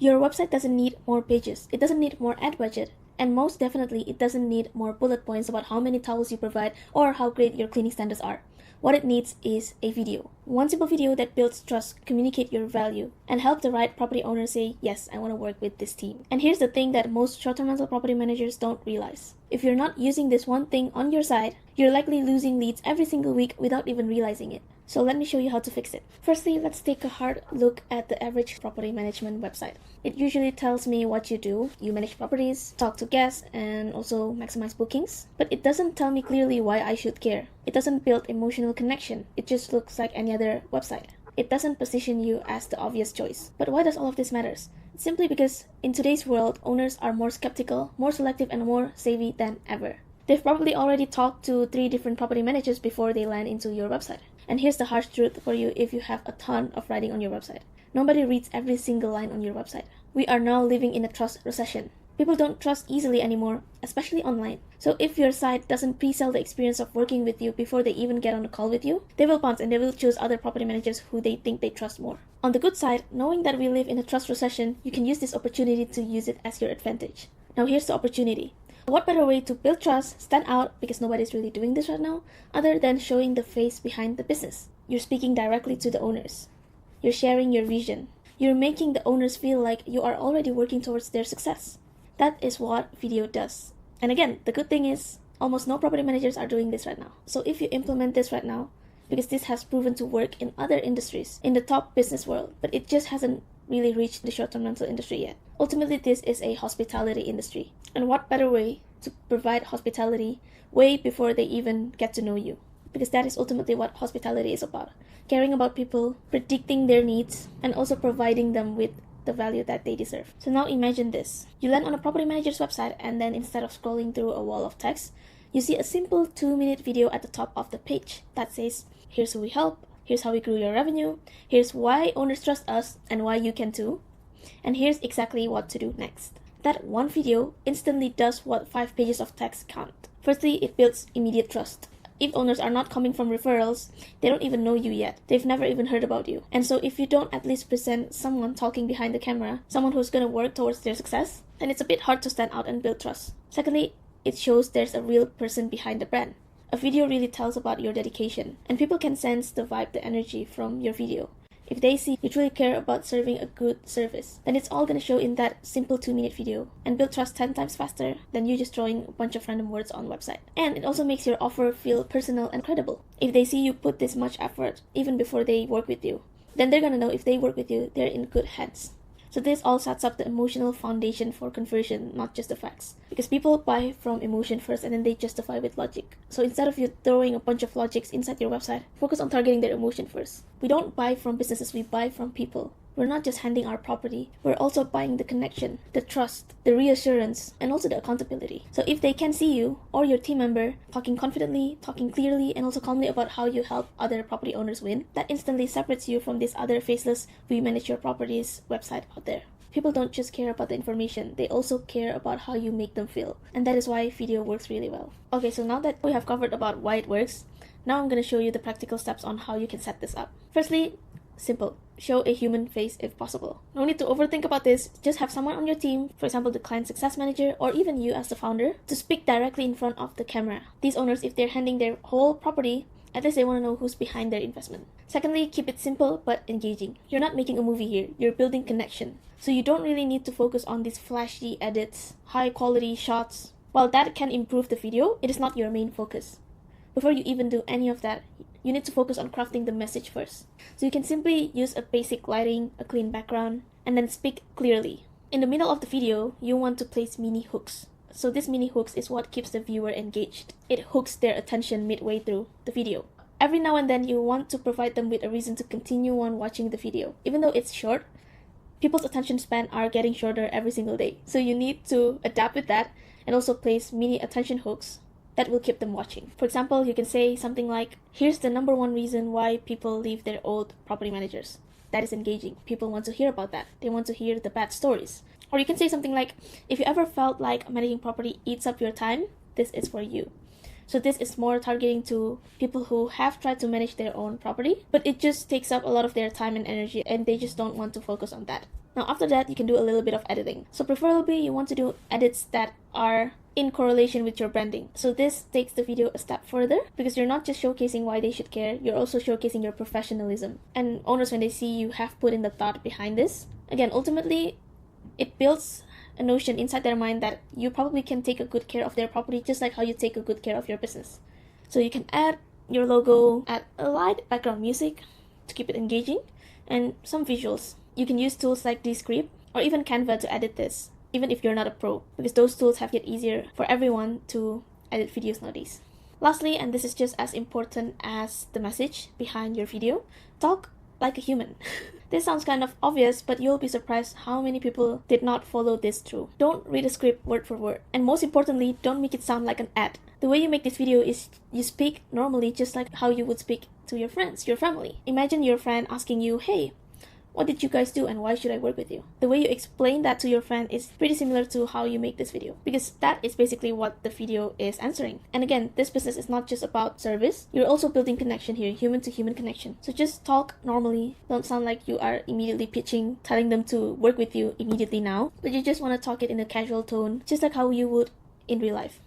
Your website doesn't need more pages, it doesn't need more ad budget, and most definitely it doesn't need more bullet points about how many towels you provide or how great your cleaning standards are. What it needs is a video. One simple video that builds trust, communicate your value, and help the right property owner say, yes, I want to work with this team. And here's the thing that most short-term rental property managers don't realize. If you're not using this one thing on your side, you're likely losing leads every single week without even realizing it. So let me show you how to fix it. Firstly, let's take a hard look at the average property management website. It usually tells me what you do. You manage properties, talk to guests, and also maximize bookings. But it doesn't tell me clearly why I should care. It doesn't build emotional connection. It just looks like any other website. It doesn't position you as the obvious choice. But why does all of this matter? Simply because in today's world, owners are more skeptical, more selective, and more savvy than ever. They've probably already talked to 3 different property managers before they land into your website. And here's the harsh truth for you if you have a ton of writing on your website. Nobody reads every single line on your website. We are now living in a trust recession. People don't trust easily anymore, especially online. So if your site doesn't pre-sell the experience of working with you before they even get on a call with you, they will bounce and they will choose other property managers who they think they trust more. On the good side, knowing that we live in a trust recession, you can use this opportunity to use it as your advantage. Now here's the opportunity. What better way to build trust, stand out, because nobody's really doing this right now, other than showing the face behind the business? You're speaking directly to the owners. You're sharing your vision. You're making the owners feel like you are already working towards their success. That is what video does. And again, the good thing is, almost no property managers are doing this right now. So if you implement this right now, because this has proven to work in other industries, in the top business world, but it just hasn't really reached the short-term rental industry yet. Ultimately, this is a hospitality industry. And what better way to provide hospitality way before they even get to know you? Because that is ultimately what hospitality is about. Caring about people, predicting their needs, and also providing them with the value that they deserve. So now imagine this. You land on a property manager's website and then instead of scrolling through a wall of text, you see a simple 2-minute video at the top of the page that says, here's who we help, here's how we grew your revenue, here's why owners trust us and why you can too, and here's exactly what to do next. That one video instantly does what 5 pages of text can't. Firstly, it builds immediate trust. If owners are not coming from referrals, they don't even know you yet. They've never even heard about you. And so if you don't at least present someone talking behind the camera, someone who's going to work towards their success, then it's a bit hard to stand out and build trust. Secondly, it shows there's a real person behind the brand. A video really tells about your dedication, and people can sense the vibe, the energy from your video. If they see you truly care about serving a good service, then it's all going to show in that simple 2-minute video and build trust 10 times faster than you just throwing a bunch of random words on the website. And it also makes your offer feel personal and credible. If they see you put this much effort even before they work with you, then they're going to know if they work with you, they're in good hands. So this all sets up the emotional foundation for conversion, not just the facts. Because people buy from emotion first and then they justify with logic. So instead of you throwing a bunch of logics inside your website, focus on targeting their emotion first. We don't buy from businesses, we buy from people. We're not just handing our property, we're also buying the connection, the trust, the reassurance, and also the accountability. So if they can see you or your team member talking confidently, talking clearly, and also calmly about how you help other property owners win, that instantly separates you from this other faceless "we manage your properties" website out there. People don't just care about the information, they also care about how you make them feel. And that is why video works really well. Okay, so now that we have covered about why it works, now I'm going to show you the practical steps on how you can set this up. Firstly, simple. Show a human face if possible. No need to overthink about this. Just have someone on your team, for example the client success manager or even you as the founder, to speak directly in front of the camera. These owners, if they're handing their whole property, at least they want to know who's behind their investment. Secondly, keep it simple but engaging. You're not making a movie here, you're building connection. So you don't really need to focus on these flashy edits, high quality shots. While that can improve the video, it is not your main focus. Before you even do any of that, you need to focus on crafting the message first. So you can simply use a basic lighting, a clean background, and then speak clearly. In the middle of the video, you want to place mini hooks. So this mini hooks is what keeps the viewer engaged. It hooks their attention midway through the video. Every now and then you want to provide them with a reason to continue on watching the video. Even though it's short, people's attention span are getting shorter every single day. So you need to adapt with that and also place mini attention hooks that will keep them watching. For example, you can say something like, here's the number one reason why people leave their old property managers. That is engaging. People want to hear about that. They want to hear the bad stories. Or you can say something like, if you ever felt like managing property eats up your time, this is for you. So this is more targeting to people who have tried to manage their own property, but it just takes up a lot of their time and energy and they just don't want to focus on that. Now after that, you can do a little bit of editing. So preferably you want to do edits that are in correlation with your branding. So this takes the video a step further because you're not just showcasing why they should care, you're also showcasing your professionalism. And owners, when they see you have put in the thought behind this, again, ultimately, it builds a notion inside their mind that you probably can take a good care of their property just like how you take a good care of your business. So you can add your logo, add a light background music to keep it engaging, and some visuals. You can use tools like Descript or even Canva to edit this, even if you're not a pro, because those tools have it easier for everyone to edit videos nowadays. Lastly, and this is just as important as the message behind your video, talk like a human. This sounds kind of obvious, but you'll be surprised how many people did not follow this through. Don't read a script word for word. And most importantly, don't make it sound like an ad. The way you make this video is you speak normally just like how you would speak to your friends, your family. Imagine your friend asking you, hey, what did you guys do and why should I work with you? The way you explain that to your friend is pretty similar to how you make this video, because that is basically what the video is answering. And again, this business is not just about service. You're also building connection here, human to human connection. So just talk normally. Don't sound like you are immediately pitching, telling them to work with you immediately now, but you just want to talk it in a casual tone, just like how you would in real life.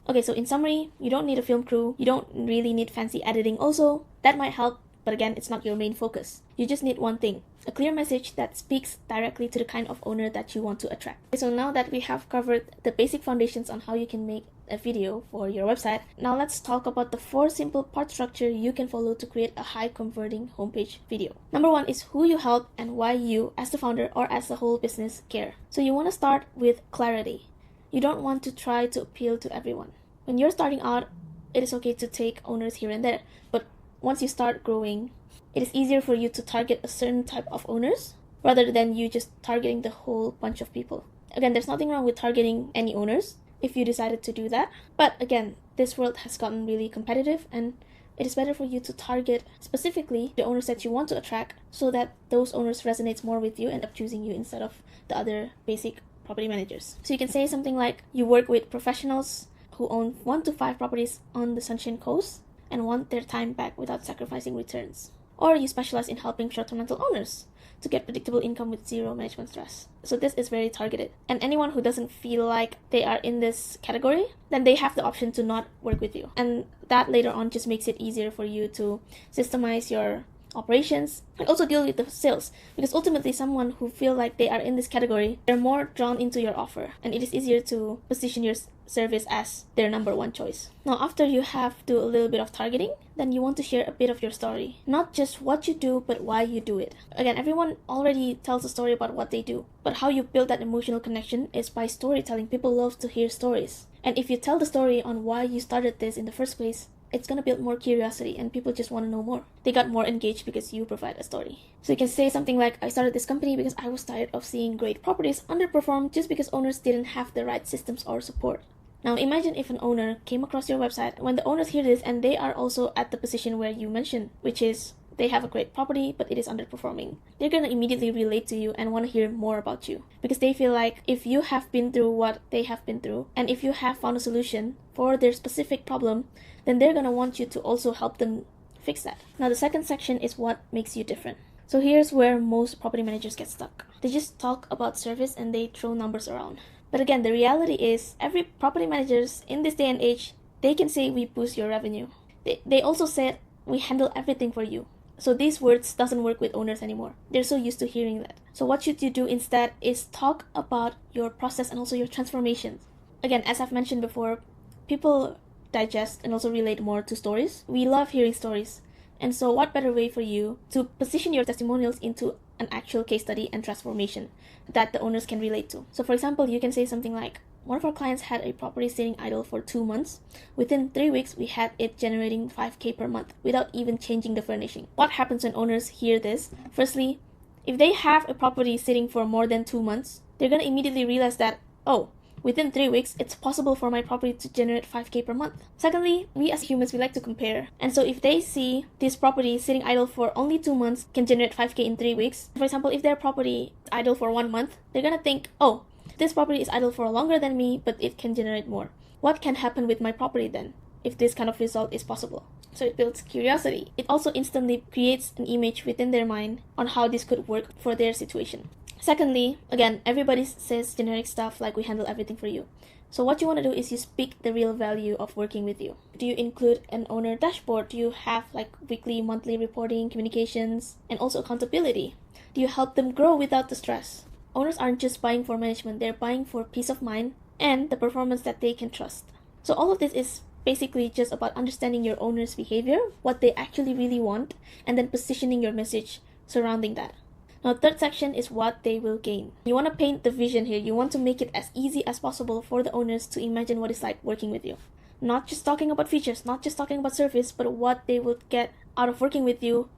Okay, so in summary, you don't need a film crew. You don't really need fancy editing also. That might help, but again, it's not your main focus. You just need one thing, a clear message that speaks directly to the kind of owner that you want to attract. Okay, so now that we have covered the basic foundations on how you can make a video for your website, now let's talk about the 4 simple part structure you can follow to create a high converting homepage video. Number 1 is who you help and why you, as the founder or as the whole business, care. So you want to start with clarity. You don't want to try to appeal to everyone. When you're starting out, it is okay to take owners here and there, but once you start growing, it is easier for you to target a certain type of owners rather than you just targeting the whole bunch of people. Again, there's nothing wrong with targeting any owners if you decided to do that. But again, this world has gotten really competitive, and it is better for you to target specifically the owners that you want to attract so that those owners resonate more with you and end up choosing you instead of the other basic property managers. So you can say something like you work with professionals who own 1 to 5 properties on the Sunshine Coast and want their time back without sacrificing returns. Or you specialize in helping short-term rental owners to get predictable income with zero management stress. So this is very targeted. And anyone who doesn't feel like they are in this category, then they have the option to not work with you. And that later on just makes it easier for you to systemize your operations and also deal with the sales, because ultimately someone who feel like they are in this category, they're more drawn into your offer, and it is easier to position your service as their number 1 choice. Now after you have do a little bit of targeting, then you want to share a bit of your story, not just what you do but why you do it. Again, everyone already tells a story about what they do, but how you build that emotional connection is by storytelling. People love to hear stories, and if you tell the story on why you started this in the first place, it's gonna build more curiosity and people just want to know more. They got more engaged because you provide a story. So you can say something like, I started this company because I was tired of seeing great properties underperform just because owners didn't have the right systems or support. Now imagine if an owner came across your website. When the owners hear this and they are also at the position where you mentioned, which is they have a great property but it is underperforming, they're gonna immediately relate to you and want to hear more about you, because they feel like if you have been through what they have been through and if you have found a solution for their specific problem, then they're gonna want you to also help them fix that. Now the second section is what makes you different. So here's where most property managers get stuck. They just talk about service and they throw numbers around. But again, the reality is every property managers in this day and age, they can say we boost your revenue. They also said we handle everything for you. So these words doesn't work with owners anymore. They're so used to hearing that. So what should you do instead is talk about your process and also your transformations. Again, as I've mentioned before, people digest and also relate more to stories. We love hearing stories. And so what better way for you to position your testimonials into an actual case study and transformation that the owners can relate to. So for example, you can say something like, one of our clients had a property sitting idle for 2 months. Within 3 weeks, we had it generating 5K per month without even changing the furnishing. What happens when owners hear this? Firstly, if they have a property sitting for more than 2 months, they're going to immediately realize that, oh, within 3 weeks, it's possible for my property to generate 5K per month. Secondly, we as humans, we like to compare. And so if they see this property sitting idle for only 2 months can generate 5K in 3 weeks, for example, if their property is idle for 1 month, they're going to think, oh, this property is idle for longer than me, but it can generate more. What can happen with my property then, if this kind of result is possible? So it builds curiosity. It also instantly creates an image within their mind on how this could work for their situation. Secondly, again, everybody says generic stuff like we handle everything for you. So what you want to do is you speak the real value of working with you. Do you include an owner dashboard? Do you have like weekly, monthly reporting, communications, and also accountability? Do you help them grow without the stress? Owners aren't just buying for management, they're buying for peace of mind and the performance that they can trust. So all of this is basically just about understanding your owner's behavior, what they actually really want, and then positioning your message surrounding that. Now, third section is what they will gain. You want to paint the vision here. You want to make it as easy as possible for the owners to imagine what it's like working with you. Not just talking about features, not just talking about service, but what they would get out of working with you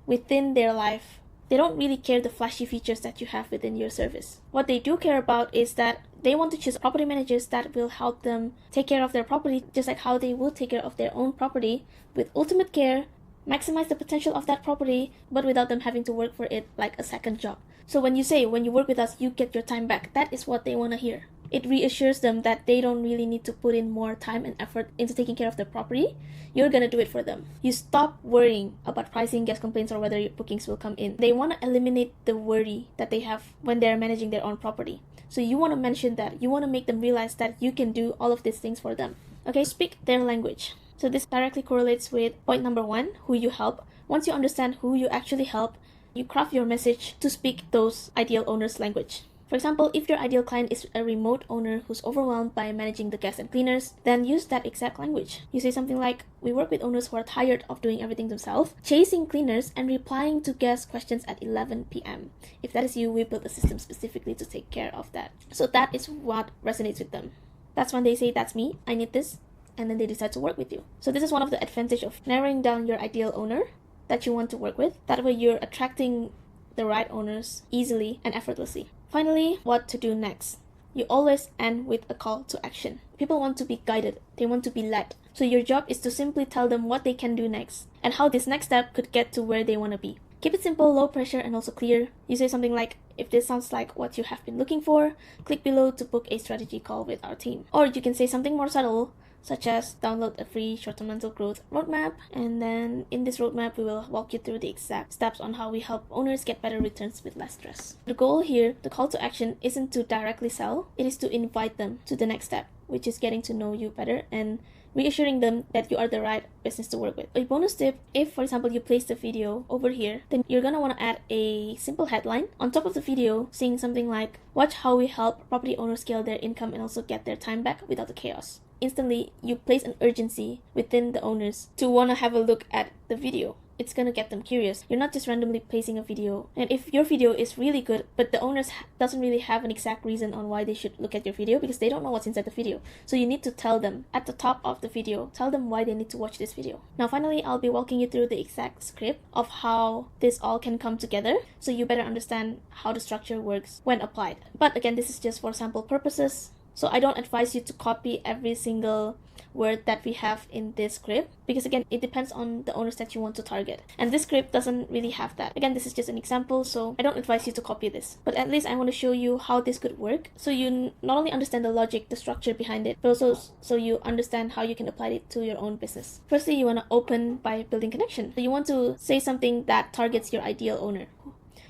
within their life. They don't really care the flashy features that you have within your service. What they do care about is that they want to choose property managers that will help them take care of their property just like how they will take care of their own property with ultimate care, maximize the potential of that property, but without them having to work for it like a second job. So when you say, when you work with us, you get your time back, that is what they want to hear. It reassures them that they don't really need to put in more time and effort into taking care of their property. You're gonna do it for them. You stop worrying about pricing, guest complaints, or whether your bookings will come in. They want to eliminate the worry that they have when they're managing their own property. So you want to mention that. You want to make them realize that you can do all of these things for them. Okay, speak their language. So this directly correlates with point number 1, who you help. Once you understand who you actually help, you craft your message to speak those ideal owners' language. For example, if your ideal client is a remote owner who's overwhelmed by managing the guests and cleaners, then use that exact language. You say something like, we work with owners who are tired of doing everything themselves, chasing cleaners, and replying to guest questions at 11 p.m. If that is you, we built a system specifically to take care of that. So that is what resonates with them. That's when they say, that's me, I need this, and then they decide to work with you. So this is one of the advantages of narrowing down your ideal owner that you want to work with. That way you're attracting the right owners easily and effortlessly. Finally, what to do next. You always end with a call to action. People want to be guided. They want to be led. So your job is to simply tell them what they can do next and how this next step could get to where they want to be. Keep it simple, low pressure, and also clear. You say something like, if this sounds like what you have been looking for, click below to book a strategy call with our team. Or you can say something more subtle, such as download a free short-term mental growth roadmap, and then in this roadmap we will walk you through the exact steps on how we help owners get better returns with less stress. The goal here, the call to action, isn't to directly sell, it is to invite them to the next step, which is getting to know you better and reassuring them that you are the right business to work with. A bonus tip, if for example you place the video over here, then you're gonna want to add a simple headline on top of the video saying something like, watch how we help property owners scale their income and also get their time back without the chaos. Instantly, you place an urgency within the owners to want to have a look at the video. It's gonna get them curious. You're not just randomly placing a video. And if your video is really good, but the owners doesn't really have an exact reason on why they should look at your video because they don't know what's inside the video. So you need to tell them at the top of the video, tell them why they need to watch this video. Now finally, I'll be walking you through the exact script of how this all can come together so you better understand how the structure works when applied. But again, this is just for sample purposes. So I don't advise you to copy every single word that we have in this script because again, it depends on the owners that you want to target. And this script doesn't really have that. Again, this is just an example, so I don't advise you to copy this. But at least I want to show you how this could work so you not only understand the logic, the structure behind it, but also so you understand how you can apply it to your own business. Firstly, you want to open by building connection. So you want to say something that targets your ideal owner.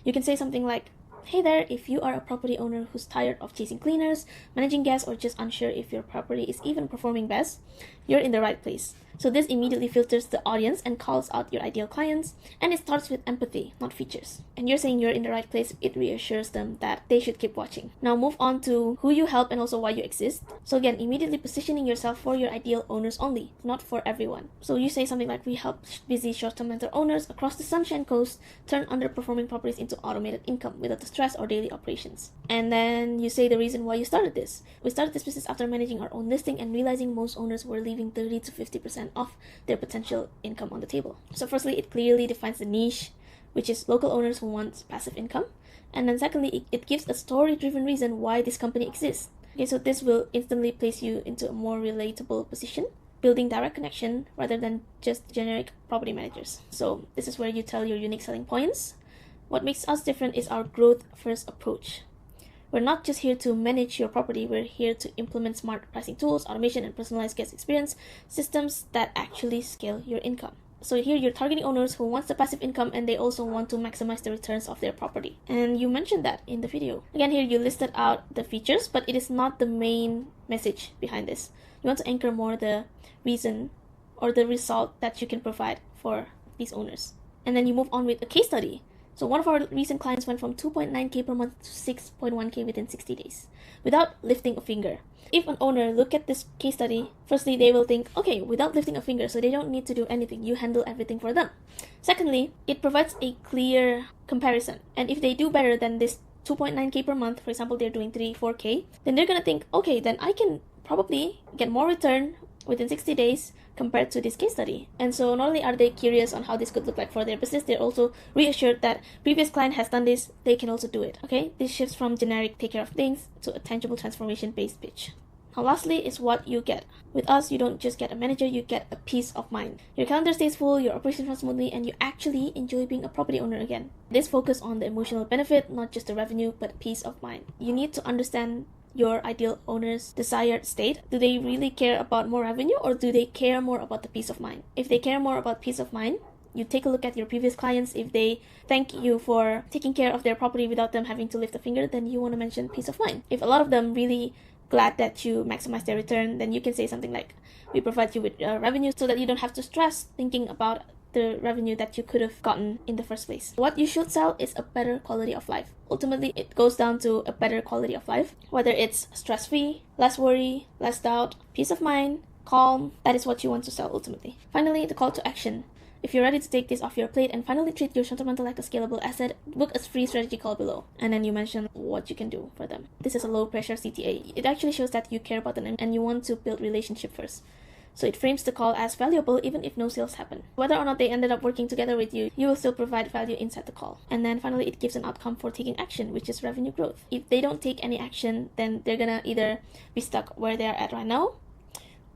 You can say something like, hey there, if you are a property owner who's tired of chasing cleaners, managing guests, or just unsure if your property is even performing best, you're in the right place. So this immediately filters the audience and calls out your ideal clients, and it starts with empathy, not features. And you're saying you're in the right place, it reassures them that they should keep watching. Now move on to who you help and also why you exist. So again, immediately positioning yourself for your ideal owners only, not for everyone. So you say something like, we help busy short-term rental owners across the Sunshine Coast turn underperforming properties into automated income without the stress or daily operations. And then you say the reason why you started this. We started this business after managing our own listing and realizing most owners were leaving 30 to 50% off their potential income on the table. So firstly, it clearly defines the niche, which is local owners who want passive income. And then secondly, it gives a story-driven reason why this company exists. Okay, so this will instantly place you into a more relatable position, building direct connection rather than just generic property managers. So this is where you tell your unique selling points. What makes us different is our growth-first approach. We're not just here to manage your property, we're here to implement smart pricing tools, automation, and personalized guest experience systems that actually scale your income. So here you're targeting owners who want the passive income and they also want to maximize the returns of their property. And you mentioned that in the video. Again, here you listed out the features, but it is not the main message behind this. You want to anchor more the reason or the result that you can provide for these owners. And then you move on with a case study. So one of our recent clients went from 2.9K per month to 6.1K within 60 days without lifting a finger. If an owner look at this case study, firstly, they will think, okay, without lifting a finger, so they don't need to do anything. You handle everything for them. Secondly, it provides a clear comparison. And if they do better than this 2.9K per month, for example, they're doing 4K, then they're going to think, okay, then I can probably get more return within 60 days compared to this case study. And so not only are they curious on how this could look like for their business, they're also reassured that previous client has done this, they can also do it. Okay, this shifts from generic take care of things to a tangible transformation based pitch. Now lastly is what you get. With us, you don't just get a manager, you get a peace of mind. Your calendar stays full, your operations run smoothly, and you actually enjoy being a property owner again. This focus on the emotional benefit, not just the revenue, but peace of mind. You need to understand your ideal owner's desired state. Do they really care about more revenue, or do they care more about the peace of mind? If they care more about peace of mind, you take a look at your previous clients. If they thank you for taking care of their property without them having to lift a finger, then you want to mention peace of mind. If a lot of them really glad that you maximize their return, then you can say something like, we provide you with revenue so that you don't have to stress thinking about the revenue that you could have gotten in the first place. What you should sell is a better quality of life. Ultimately, it goes down to a better quality of life, whether it's stress-free, less worry, less doubt, peace of mind, calm. That is what you want to sell ultimately. Finally, the call to action. If you're ready to take this off your plate and finally treat your short-term rental like a scalable asset, book a free strategy call below. And then you mention what you can do for them. This is a low-pressure CTA. It actually shows that you care about them and you want to build relationship first. So it frames the call as valuable even if no sales happen. Whether or not they ended up working together with you, you will still provide value inside the call. And then finally, it gives an outcome for taking action, which is revenue growth. If they don't take any action, then they're gonna either be stuck where they're at right now,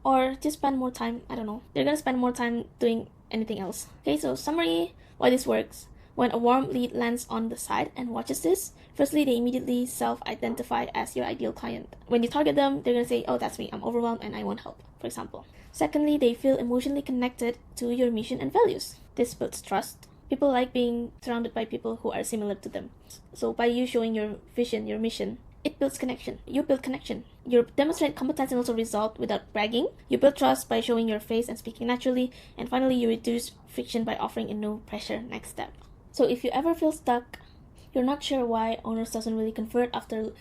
or just spend more time, I don't know. They're gonna spend more time doing anything else. Okay, so summary, why this works. When a warm lead lands on the site and watches this, firstly, they immediately self-identify as your ideal client. When you target them, they're gonna say, oh, that's me, I'm overwhelmed and I want help, for example. Secondly, they feel emotionally connected to your mission and values. This builds trust. People like being surrounded by people who are similar to them. So by you showing your vision, your mission, it builds connection. You build connection. You demonstrate competence and also result without bragging. You build trust by showing your face and speaking naturally. And finally, you reduce friction by offering a no pressure next step. So if you ever feel stuck, you're not sure why owners doesn't really convert after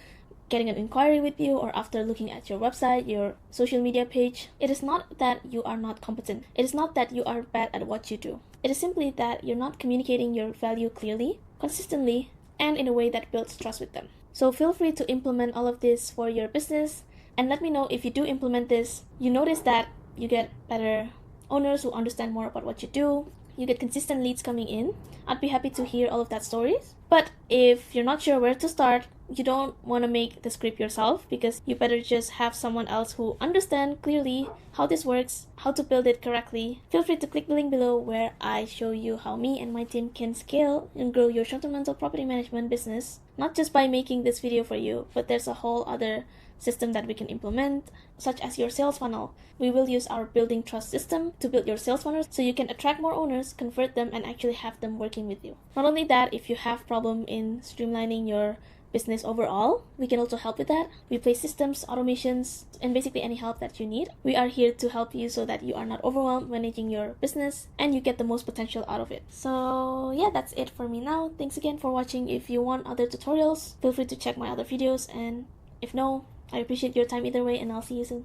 getting an inquiry with you or after looking at your website, your social media page, it is not that you are not competent. It is not that you are bad at what you do. It is simply that you're not communicating your value clearly, consistently, and in a way that builds trust with them. So feel free to implement all of this for your business and let me know if you do implement this, you notice that you get better owners who understand more about what you do, you get consistent leads coming in. I'd be happy to hear all of that stories. But if you're not sure where to start, you don't want to make the script yourself, because you better just have someone else who understands clearly how this works, how to build it correctly. Feel free to click the link below where I show you how me and my team can scale and grow your short-term rental property management business, not just by making this video for you, but there's a whole other system that we can implement, such as your sales funnel. We will use our building trust system to build your sales funnel so you can attract more owners, convert them, and actually have them working with you. Not only that, if you have problem in streamlining your business overall, we can also help with that. We place systems, automations, and basically any help that you need. We are here to help you so that you are not overwhelmed managing your business and you get the most potential out of it. So yeah, that's it for me now. Thanks again for watching. If you want other tutorials, feel free to check my other videos, and if no, I appreciate your time either way, and I'll see you soon.